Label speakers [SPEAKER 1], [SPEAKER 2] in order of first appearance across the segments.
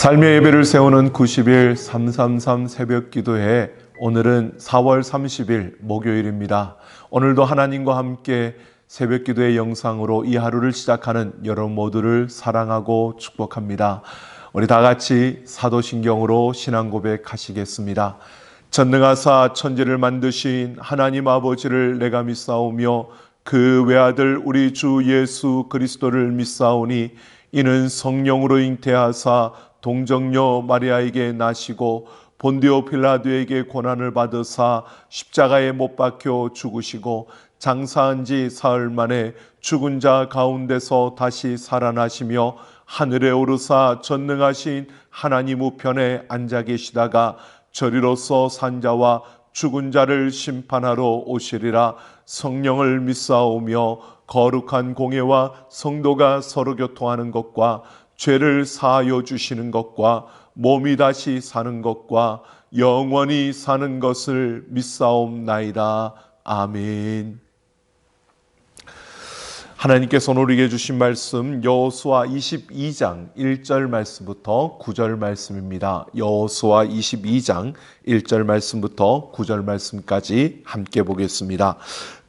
[SPEAKER 1] 삶의 예배를 세우는 90일 333 새벽 기도회, 오늘은 4월 30일 목요일입니다. 오늘도 하나님과 함께 새벽 기도의 영상으로 이 하루를 시작하는 여러분 모두를 사랑하고 축복합니다. 우리 다 같이 사도신경으로 신앙 고백하시겠습니다. 전능하사 천지를 만드신 하나님 아버지를 내가 믿사오며 그 외아들 우리 주 예수 그리스도를 믿사오니 이는 성령으로 잉태하사 동정녀 마리아에게 나시고 본디오 빌라도에게 고난을 받으사 십자가에 못 박혀 죽으시고 장사한 지 사흘 만에 죽은 자 가운데서 다시 살아나시며 하늘에 오르사 전능하신 하나님 우편에 앉아 계시다가 저리로서 산 자와 죽은 자를 심판하러 오시리라. 성령을 믿사오며 거룩한 공예와 성도가 서로 교통하는 것과 죄를 사하여 주시는 것과 몸이 다시 사는 것과 영원히 사는 것을 믿사옵나이다. 아멘. 하나님께서 오늘 주신 말씀 여호수아 22장 1절 말씀부터 9절 말씀입니다. 여호수아 22장 1절 말씀부터 9절 말씀까지 함께 보겠습니다.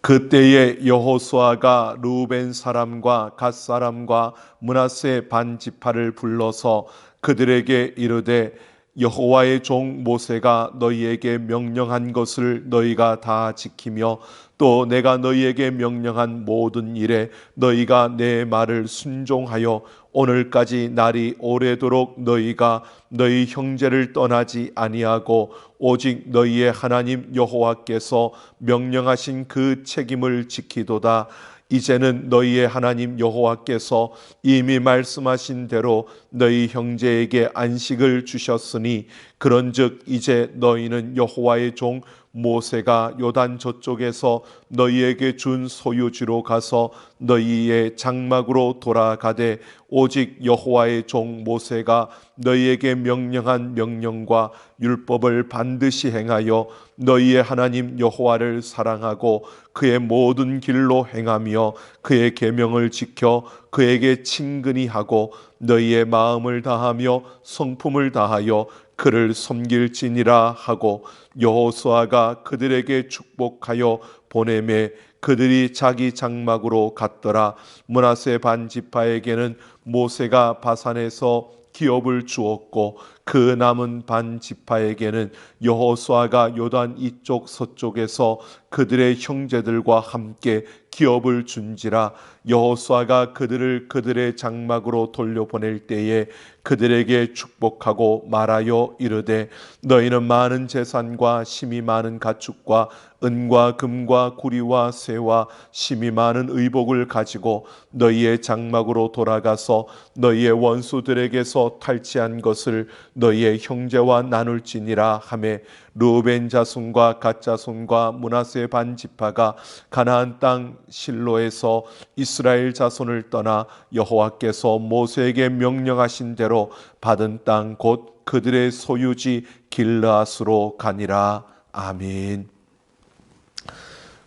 [SPEAKER 1] 그때에 여호수아가 르우벤 사람과 갓 사람과 므낫세 반 지파를 불러서 그들에게 이르되 여호와의 종 모세가 너희에게 명령한 것을 너희가 다 지키며 또 내가 너희에게 명령한 모든 일에 너희가 내 말을 순종하여 오늘까지 날이 오래도록 너희가 너희 형제를 떠나지 아니하고 오직 너희의 하나님 여호와께서 명령하신 그 책임을 지키도다. 이제는 너희의 하나님 여호와께서 이미 말씀하신 대로 너희 형제에게 안식을 주셨으니 그런즉 이제 너희는 여호와의 종 모세가 요단 저쪽에서 너희에게 준 소유지로 가서 너희의 장막으로 돌아가되 오직 여호와의 종 모세가 너희에게 명령한 명령과 율법을 반드시 행하여 너희의 하나님 여호와를 사랑하고 그의 모든 길로 행하며 그의 계명을 지켜 그에게 친근히 하고 너희의 마음을 다하며 성품을 다하여 그를 섬길지니라 하고 여호수아가 그들에게 축복하여 보내매 그들이 자기 장막으로 갔더라. 므낫세 반 지파에게는 모세가 바산에서 기업을 주었고 그 남은 반 지파에게는 여호수아가 요단 이쪽 서쪽에서 그들의 형제들과 함께 기업을 준지라. 여호수아가 그들을 그들의 장막으로 돌려보낼 때에 그들에게 축복하고 말하여 이르되 너희는 많은 재산과 심이 많은 가축과 은과 금과 구리와 쇠와 심이 많은 의복을 가지고 너희의 장막으로 돌아가서 너희의 원수들에게서 탈취한 것을 너희의 형제와 나눌지니라 하매 르우벤 자손과 갓 자손과 므낫세 반 지파가 가나안 땅 실로에서 이스라엘 자손을 떠나 여호와께서 모세에게 명령하신 대로 받은 땅 곧 그들의 소유지 길르앗으로 가니라. 아멘.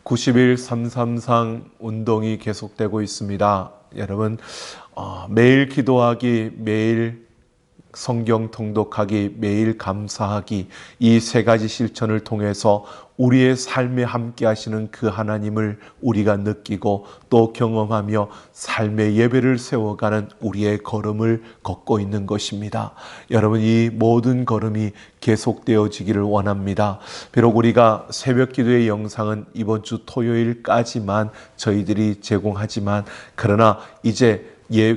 [SPEAKER 1] 90일 333 운동이 계속되고 있습니다. 여러분, 매일 기도하기, 매일 성경 통독하기, 매일 감사하기, 이 세 가지 실천을 통해서 우리의 삶에 함께 하시는 그 하나님을 우리가 느끼고 또 경험하며 삶의 예배를 세워가는 우리의 걸음을 걷고 있는 것입니다. 여러분, 이 모든 걸음이 계속되어지기를 원합니다. 비록 우리가 새벽 기도의 영상은 이번 주 토요일까지만 저희들이 제공하지만 그러나 이제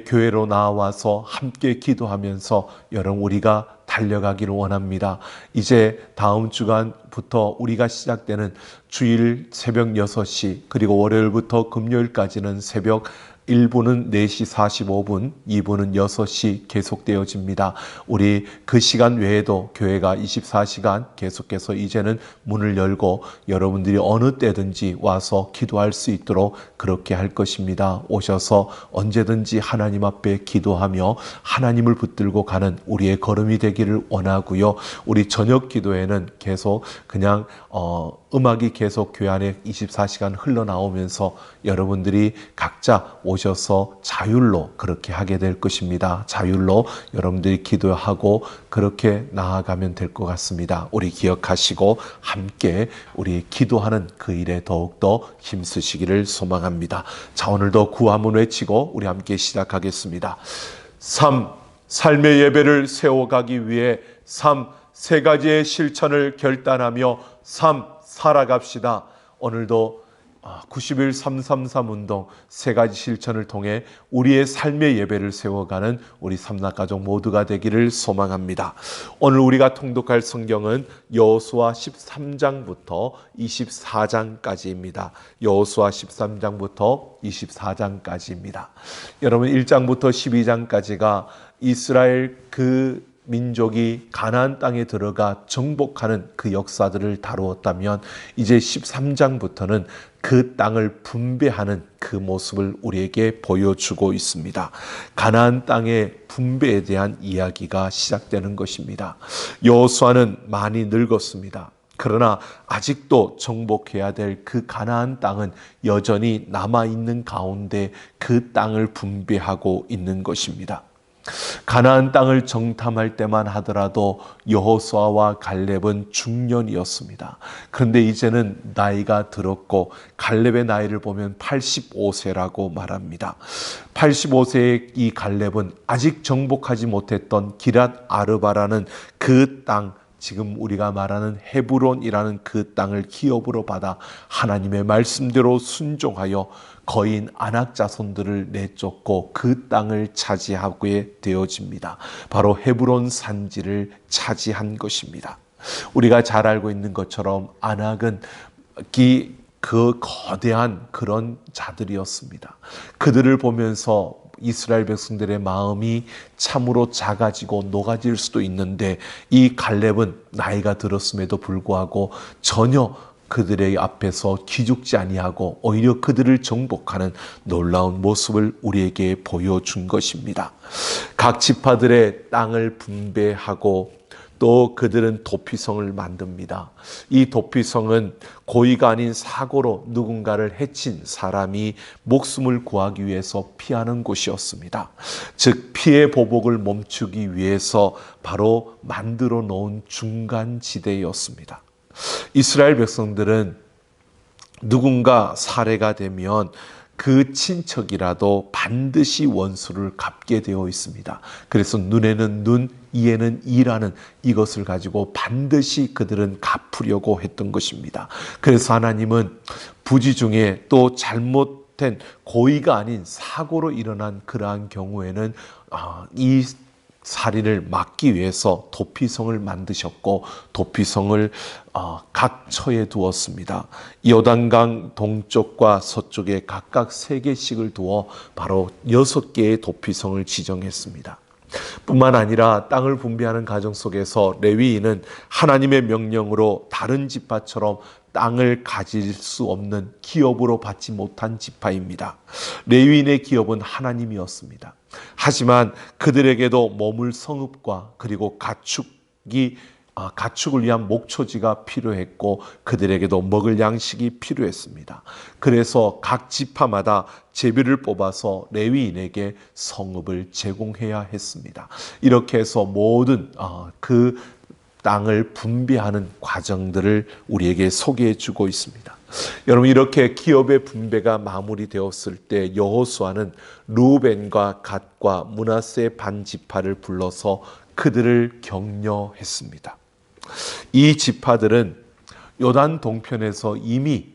[SPEAKER 1] 교회로 나와서 함께 기도하면서 여러분 우리가 달려가기를 원합니다. 이제 다음 주간부터 우리가 시작되는 주일 새벽 6시 그리고 월요일부터 금요일까지는 새벽 1부는 4시 45분, 2부는 6시 계속되어집니다. 우리 그 시간 외에도 교회가 24시간 계속해서 이제는 문을 열고 여러분들이 어느 때든지 와서 기도할 수 있도록 그렇게 할 것입니다. 오셔서 언제든지 하나님 앞에 기도하며 하나님을 붙들고 가는 우리의 걸음이 되기를 원하고요. 우리 저녁 기도에는 계속 그냥 음악이 계속 교회 안에 24시간 흘러나오면서 여러분들이 각자 오셔서 자율로 그렇게 하게 될 것입니다. 자율로 여러분들이 기도하고 그렇게 나아가면 될 것 같습니다. 우리 기억하시고 함께 우리 기도하는 그 일에 더욱더 힘쓰시기를 소망합니다. 자, 오늘도 구하문 외치고 우리 함께 시작하겠습니다. 삶의 예배를 세워가기 위해 세 가지의 실천을 결단하며 살아갑시다. 오늘도 90일 333 운동 세 가지 실천을 통해 우리의 삶의 예배를 세워가는 우리 삼락가족 모두가 되기를 소망합니다. 오늘 우리가 통독할 성경은 여호수아 13장부터 24장까지입니다. 여호수아 13장부터 24장까지입니다. 여러분 1장부터 12장까지가 이스라엘 그 민족이 가나안 땅에 들어가 정복하는 그 역사들을 다루었다면 이제 13장부터는 그 땅을 분배하는 그 모습을 우리에게 보여주고 있습니다. 가나안 땅의 분배에 대한 이야기가 시작되는 것입니다. 여호수아는 많이 늙었습니다. 그러나 아직도 정복해야 될 그 가나안 땅은 여전히 남아있는 가운데 그 땅을 분배하고 있는 것입니다. 가나안 땅을 정탐할 때만 하더라도 여호수아와 갈렙은 중년이었습니다. 그런데 이제는 나이가 들었고 갈렙의 나이를 보면 85세라고 말합니다. 85세의 이 갈렙은 아직 정복하지 못했던 기랏 아르바라는 그 땅, 지금 우리가 말하는 헤브론이라는 그 땅을 기업으로 받아 하나님의 말씀대로 순종하여 거인 아낙 자손들을 내쫓고 그 땅을 차지하게 되어집니다. 바로 헤브론 산지를 차지한 것입니다. 우리가 잘 알고 있는 것처럼 아낙은 그 거대한 그런 자들이었습니다. 그들을 보면서 이스라엘 백성들의 마음이 참으로 작아지고 녹아질 수도 있는데 이 갈렙은 나이가 들었음에도 불구하고 전혀 그들의 앞에서 기죽지 아니하고 오히려 그들을 정복하는 놀라운 모습을 우리에게 보여준 것입니다. 각 지파들의 땅을 분배하고 또 그들은 도피성을 만듭니다. 이 도피성은 고의가 아닌 사고로 누군가를 해친 사람이 목숨을 구하기 위해서 피하는 곳이었습니다. 즉 피해 보복을 멈추기 위해서 바로 만들어 놓은 중간지대였습니다. 이스라엘 백성들은 누군가 살해가 되면 그 친척이라도 반드시 원수를 갚게 되어 있습니다. 그래서 눈에는 눈, 이에는 이라는 이것을 가지고 반드시 그들은 갚으려고 했던 것입니다. 그래서 하나님은 부지 중에 또 잘못된 고의가 아닌 사고로 일어난 그러한 경우에는 이 살인을 막기 위해서 도피성을 만드셨고 도피성을 각 처에 두었습니다. 요단강 동쪽과 서쪽에 각각 3개씩을 두어 바로 6개의 도피성을 지정했습니다. 뿐만 아니라 땅을 분배하는 과정 속에서 레위인은 하나님의 명령으로 다른 지파처럼 땅을 가질 수 없는 기업으로 받지 못한 지파입니다. 레위인의 기업은 하나님이었습니다. 하지만 그들에게도 머물 성읍과 그리고 가축을 위한 목초지가 필요했고 그들에게도 먹을 양식이 필요했습니다. 그래서 각 지파마다 제비를 뽑아서 레위인에게 성읍을 제공해야 했습니다. 이렇게 해서 모든 그 땅을 분배하는 과정들을 우리에게 소개해 주고 있습니다. 여러분 이렇게 기업의 분배가 마무리되었을 때 여호수아는 르우벤과 갓과 므낫세 반 지파를 불러서 그들을 격려했습니다. 이 지파들은 요단 동편에서 이미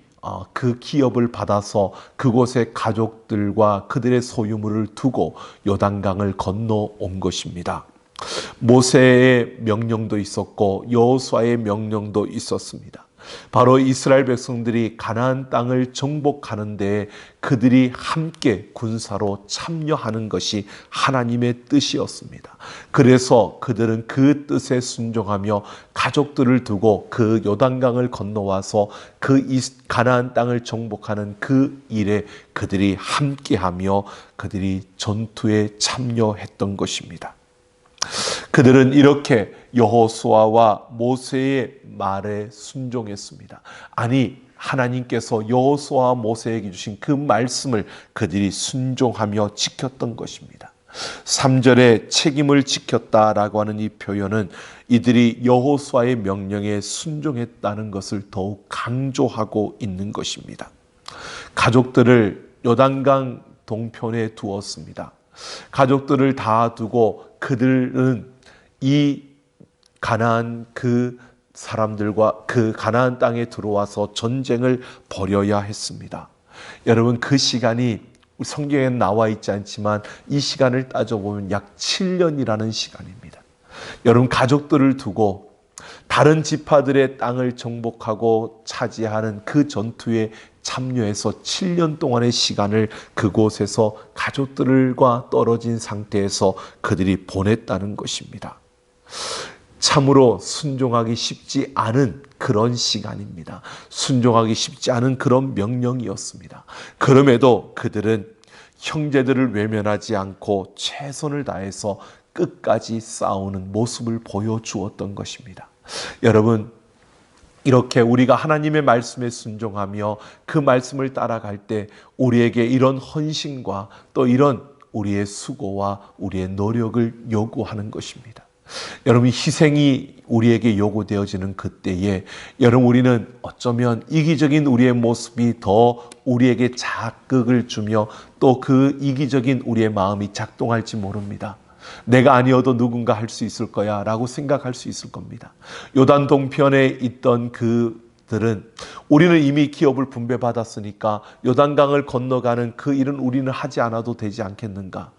[SPEAKER 1] 그 기업을 받아서 그곳의 가족들과 그들의 소유물을 두고 요단강을 건너온 것입니다. 모세의 명령도 있었고 여호수아의 명령도 있었습니다. 바로 이스라엘 백성들이 가나안 땅을 정복하는 데 그들이 함께 군사로 참여하는 것이 하나님의 뜻이었습니다. 그래서 그들은 그 뜻에 순종하며 가족들을 두고 그 요단강을 건너와서 그 가나안 땅을 정복하는 그 일에 그들이 함께하며 그들이 전투에 참여했던 것입니다. 그들은 이렇게 여호수아와 모세의 말에 순종했습니다. 아니, 하나님께서 여호수아와 모세에게 주신 그 말씀을 그들이 순종하며 지켰던 것입니다. 3절에 책임을 지켰다라고 하는 이 표현은 이들이 여호수아의 명령에 순종했다는 것을 더욱 강조하고 있는 것입니다. 가족들을 요단강 동편에 두었습니다. 가족들을 다 두고 그들은 이 가나안 그 사람들과 그 가나안 땅에 들어와서 전쟁을 벌여야 했습니다. 여러분, 그 시간이 성경에 나와 있지 않지만 이 시간을 따져보면 약 7년이라는 시간입니다. 여러분, 가족들을 두고 다른 지파들의 땅을 정복하고 차지하는 그 전투에 참여해서 7년 동안의 시간을 그곳에서 가족들과 떨어진 상태에서 그들이 보냈다는 것입니다. 참으로 순종하기 쉽지 않은 그런 시간입니다. 순종하기 쉽지 않은 그런 명령이었습니다. 그럼에도 그들은 형제들을 외면하지 않고 최선을 다해서 끝까지 싸우는 모습을 보여주었던 것입니다. 여러분, 이렇게 우리가 하나님의 말씀에 순종하며 그 말씀을 따라갈 때 우리에게 이런 헌신과 또 이런 우리의 수고와 우리의 노력을 요구하는 것입니다. 여러분, 희생이 우리에게 요구되어지는 그때에 여러분, 우리는 어쩌면 이기적인 우리의 모습이 더 우리에게 자극을 주며 또 그 이기적인 우리의 마음이 작동할지 모릅니다. 내가 아니어도 누군가 할 수 있을 거야 라고 생각할 수 있을 겁니다. 요단 동편에 있던 그들은 우리는 이미 기업을 분배받았으니까 요단강을 건너가는 그 일은 우리는 하지 않아도 되지 않겠는가?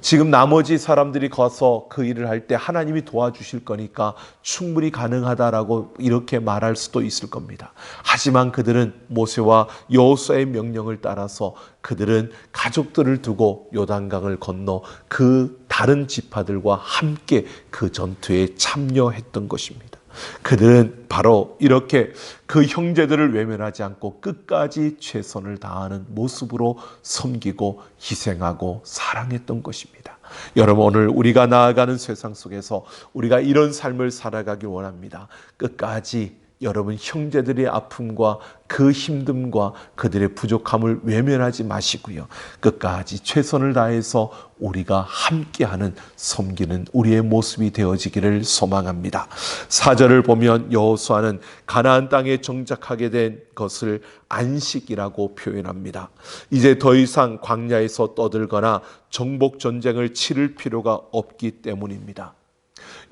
[SPEAKER 1] 지금 나머지 사람들이 가서 그 일을 할 때 하나님이 도와주실 거니까 충분히 가능하다라고 이렇게 말할 수도 있을 겁니다. 하지만 그들은 모세와 여호수아의 명령을 따라서 그들은 가족들을 두고 요단강을 건너 그 다른 지파들과 함께 그 전투에 참여했던 것입니다. 그들은 바로 이렇게 그 형제들을 외면하지 않고 끝까지 최선을 다하는 모습으로 섬기고 희생하고 사랑했던 것입니다. 여러분, 오늘 우리가 나아가는 세상 속에서 우리가 이런 삶을 살아가기 원합니다. 끝까지 여러분, 형제들의 아픔과 그 힘듦과 그들의 부족함을 외면하지 마시고요. 끝까지 최선을 다해서 우리가 함께하는 섬기는 우리의 모습이 되어지기를 소망합니다. 4절을 보면 여호수아는 가나안 땅에 정착하게 된 것을 안식이라고 표현합니다. 이제 더 이상 광야에서 떠들거나 정복 전쟁을 치를 필요가 없기 때문입니다.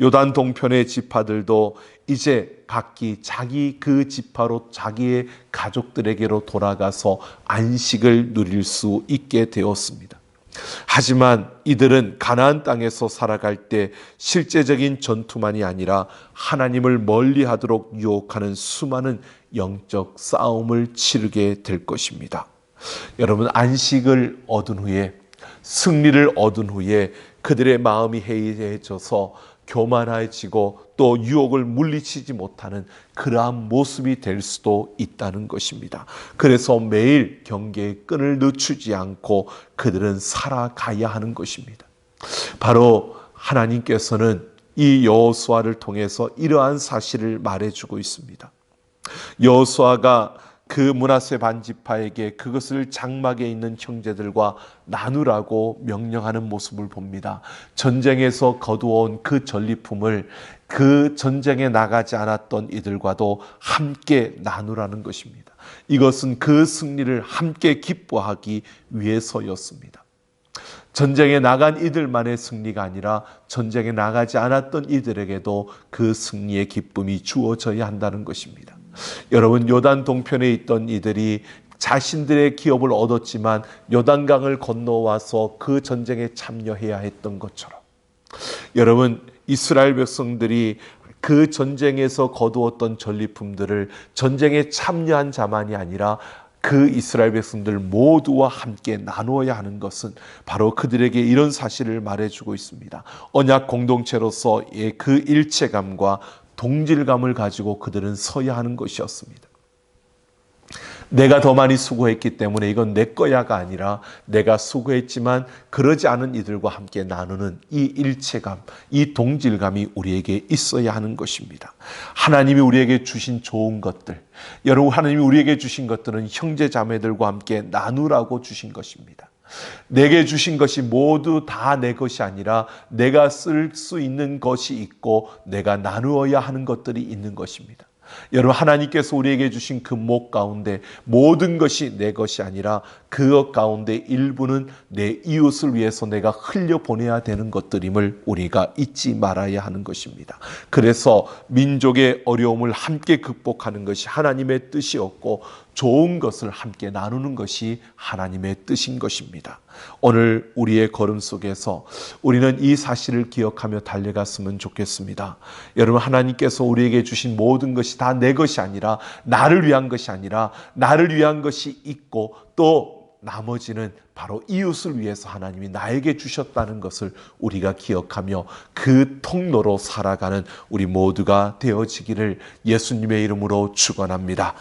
[SPEAKER 1] 요단 동편의 지파들도 이제 각기 자기 그 지파로 자기의 가족들에게로 돌아가서 안식을 누릴 수 있게 되었습니다. 하지만 이들은 가나안 땅에서 살아갈 때 실제적인 전투만이 아니라 하나님을 멀리하도록 유혹하는 수많은 영적 싸움을 치르게 될 것입니다. 여러분, 안식을 얻은 후에, 승리를 얻은 후에 그들의 마음이 해이해져서 교만해지고 또 유혹을 물리치지 못하는 그러한 모습이 될 수도 있다는 것입니다. 그래서 매일 경계의 끈을 늦추지 않고 그들은 살아가야 하는 것입니다. 바로 하나님께서는 이 여호수아를 통해서 이러한 사실을 말해주고 있습니다. 여호수아가 그 므낫세 반지파에게 그것을 장막에 있는 형제들과 나누라고 명령하는 모습을 봅니다. 전쟁에서 거두어온 그 전리품을 그 전쟁에 나가지 않았던 이들과도 함께 나누라는 것입니다. 이것은 그 승리를 함께 기뻐하기 위해서였습니다. 전쟁에 나간 이들만의 승리가 아니라 전쟁에 나가지 않았던 이들에게도 그 승리의 기쁨이 주어져야 한다는 것입니다. 여러분, 요단 동편에 있던 이들이 자신들의 기업을 얻었지만 요단강을 건너와서 그 전쟁에 참여해야 했던 것처럼, 여러분, 이스라엘 백성들이 그 전쟁에서 거두었던 전리품들을 전쟁에 참여한 자만이 아니라 그 이스라엘 백성들 모두와 함께 나누어야 하는 것은 바로 그들에게 이런 사실을 말해주고 있습니다. 언약 공동체로서의 그 일체감과 동질감을 가지고 그들은 서야 하는 것이었습니다. 내가 더 많이 수고했기 때문에 이건 내 거야가 아니라 내가 수고했지만 그러지 않은 이들과 함께 나누는 이 일체감, 이 동질감이 우리에게 있어야 하는 것입니다. 하나님이 우리에게 주신 좋은 것들, 여러분, 하나님이 우리에게 주신 것들은 형제 자매들과 함께 나누라고 주신 것입니다. 내게 주신 것이 모두 다 내 것이 아니라 내가 쓸 수 있는 것이 있고 내가 나누어야 하는 것들이 있는 것입니다. 여러분, 하나님께서 우리에게 주신 그 목 가운데 모든 것이 내 것이 아니라 그 가운데 일부는 내 이웃을 위해서 내가 흘려보내야 되는 것들임을 우리가 잊지 말아야 하는 것입니다. 그래서 민족의 어려움을 함께 극복하는 것이 하나님의 뜻이었고 좋은 것을 함께 나누는 것이 하나님의 뜻인 것입니다. 오늘 우리의 걸음 속에서 우리는 이 사실을 기억하며 달려갔으면 좋겠습니다. 여러분, 하나님께서 우리에게 주신 모든 것이 다 내 것이 아니라 나를 위한 것이 아니라 나를 위한 것이 있고 또 나머지는 바로 이웃을 위해서 하나님이 나에게 주셨다는 것을 우리가 기억하며 그 통로로 살아가는 우리 모두가 되어지기를 예수님의 이름으로 축원합니다.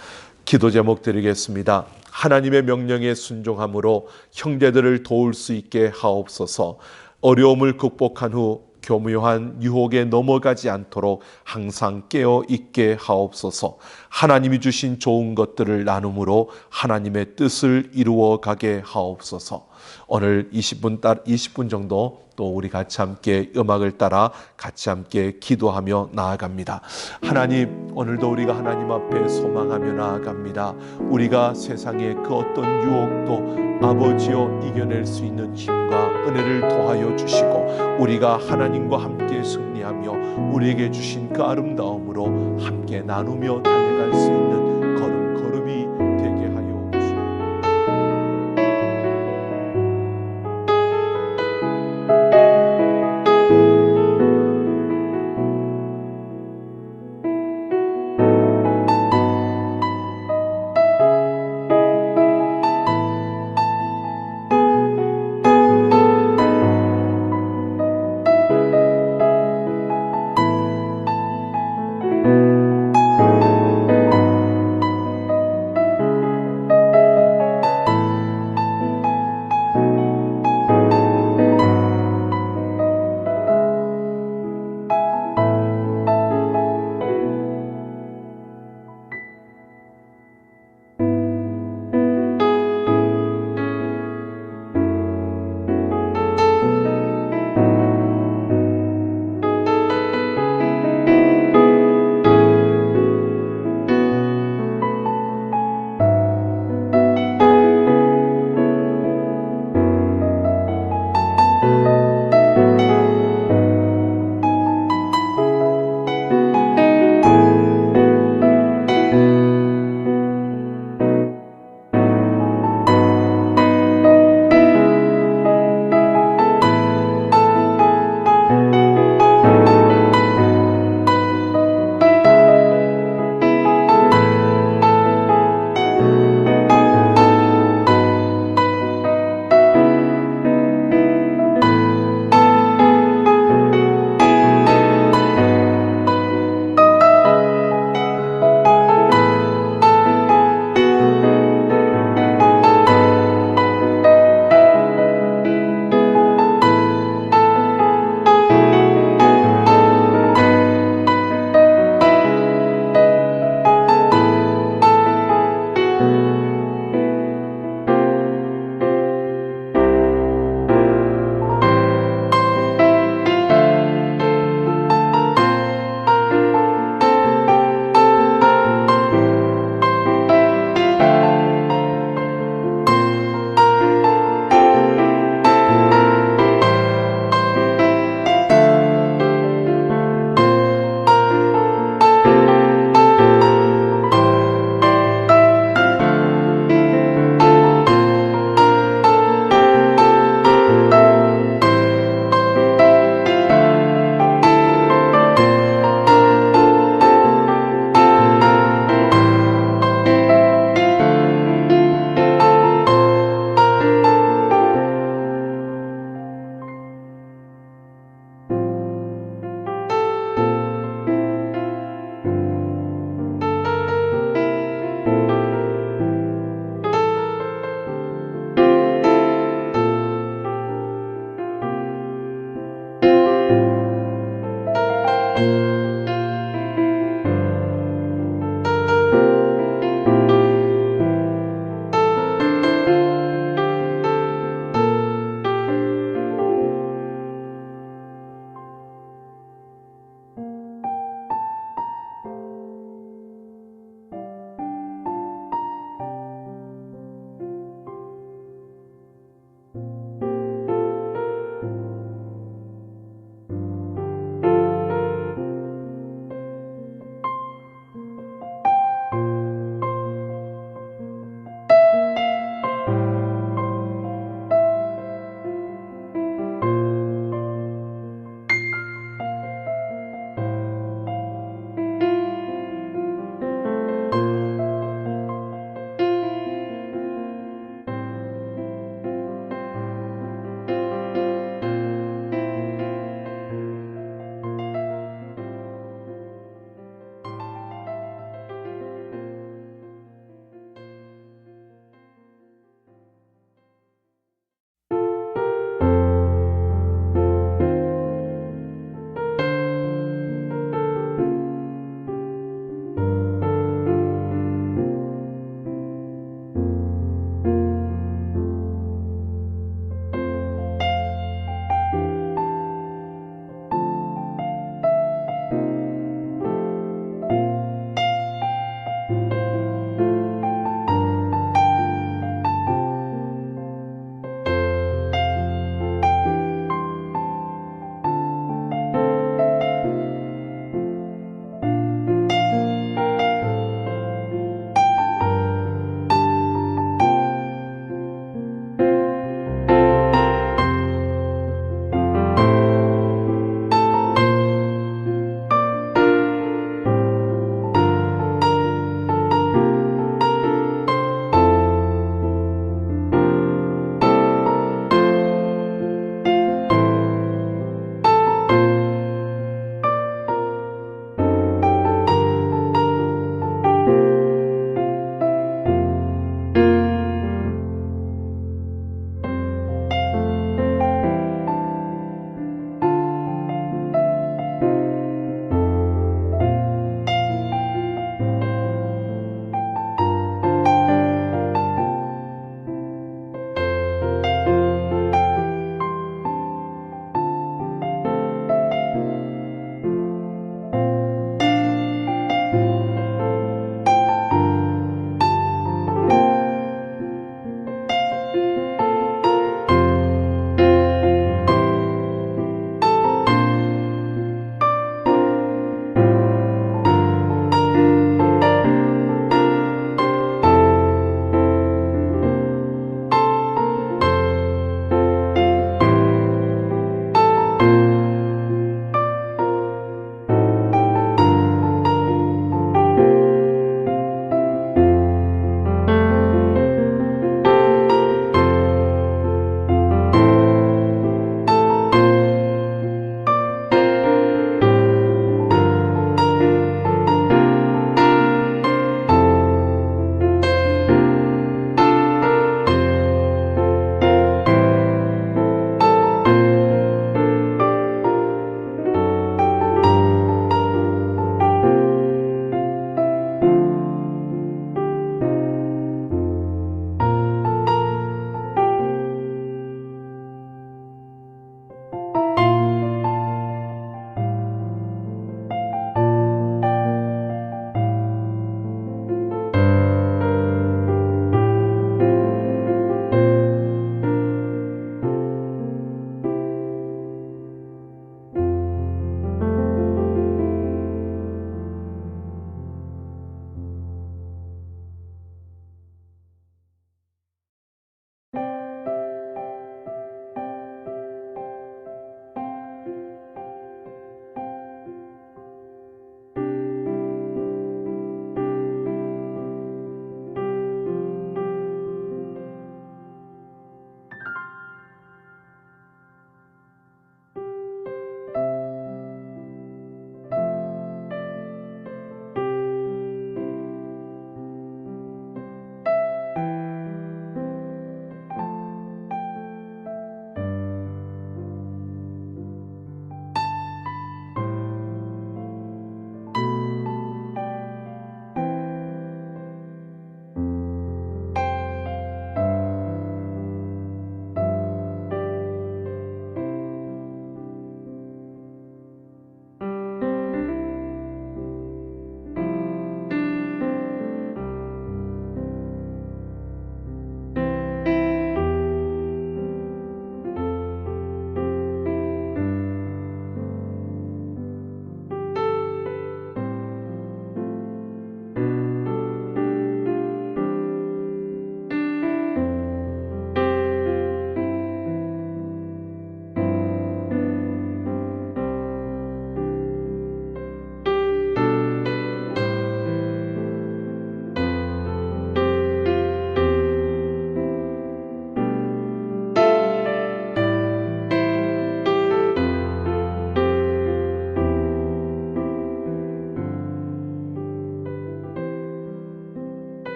[SPEAKER 1] 기도 제목 드리겠습니다. 하나님의 명령에 순종함으로 형제들을 도울 수 있게 하옵소서. 어려움을 극복한 후 교묘한 유혹에 넘어가지 않도록 항상 깨어 있게 하옵소서. 하나님이 주신 좋은 것들을 나눔으로 하나님의 뜻을 이루어 가게 하옵소서. 오늘 20분 정도 또 우리 같이 함께 음악을 따라 같이 함께 기도하며 나아갑니다. 하나님, 오늘도 우리가 하나님 앞에 소망하며 나아갑니다. 우리가 세상의 그 어떤 유혹도 아버지여 이겨낼 수 있는 힘과 은혜를 더하여 주시고 우리가 하나님과 함께 승리하며 우리에게 주신 그 아름다움으로 함께 나누며 달려갈 수 있는 걸음이 되게 하여 주시옵소서.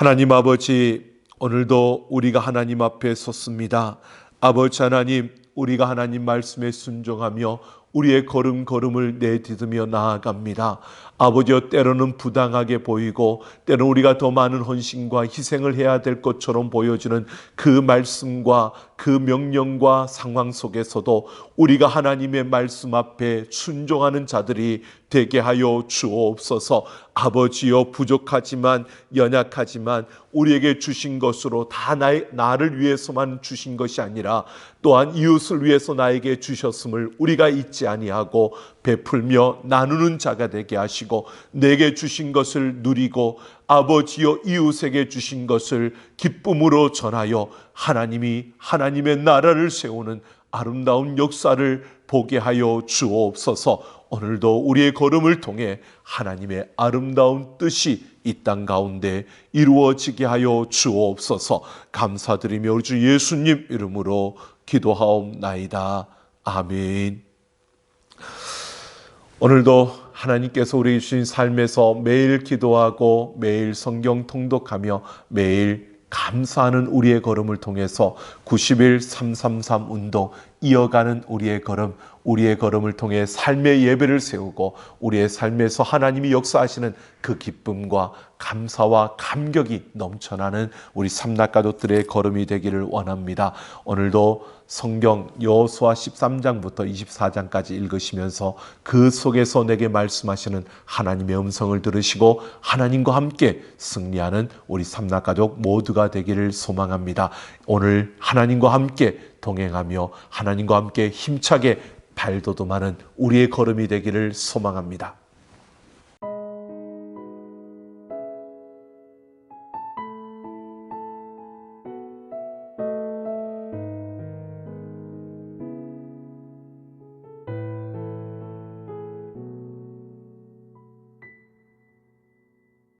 [SPEAKER 1] 하나님 아버지, 오늘도 우리가 하나님 앞에 섰습니다. 아버지 하나님, 우리가 하나님 말씀에 순종하며 우리의 걸음걸음을 내딛으며 나아갑니다. 아버지여, 때로는 부당하게 보이고 때로는 우리가 더 많은 헌신과 희생을 해야 될 것처럼 보여지는 그 말씀과 그 명령과 상황 속에서도 우리가 하나님의 말씀 앞에 순종하는 자들이 되게 하여 주옵소서. 아버지여, 부족하지만 연약하지만 우리에게 주신 것으로 다 나를 위해서만 주신 것이 아니라 또한 이웃을 위해서 나에게 주셨음을 우리가 잊지 아니하고 베풀며 나누는 자가 되게 하시고, 내게 주신 것을 누리고 아버지여 이웃에게 주신 것을 기쁨으로 전하여 하나님이 하나님의 나라를 세우는 아름다운 역사를 보게 하여 주옵소서. 오늘도 우리의 걸음을 통해 하나님의 아름다운 뜻이 이 땅 가운데 이루어지게 하여 주옵소서. 감사드리며 우리 주 예수님 이름으로 기도하옵나이다. 아멘. 오늘도 하나님께서 우리 주신 삶에서 매일 기도하고 매일 성경 통독하며 매일 감사하는 우리의 걸음을 통해서 90일 333 운동 이어가는 우리의 걸음을 통해 삶의 예배를 세우고 우리의 삶에서 하나님이 역사하시는 그 기쁨과 감사와 감격이 넘쳐나는 우리 삼락가족들의 걸음이 되기를 원합니다. 오늘도 성경 여호수아 13장부터 24장까지 읽으시면서 그 속에서 내게 말씀하시는 하나님의 음성을 들으시고 하나님과 함께 승리하는 우리 삼락가족 모두가 되기를 소망합니다. 오늘 하나님과 함께 동행하며 하나님과 함께 힘차게 발돋움하는 우리의 걸음이 되기를 소망합니다.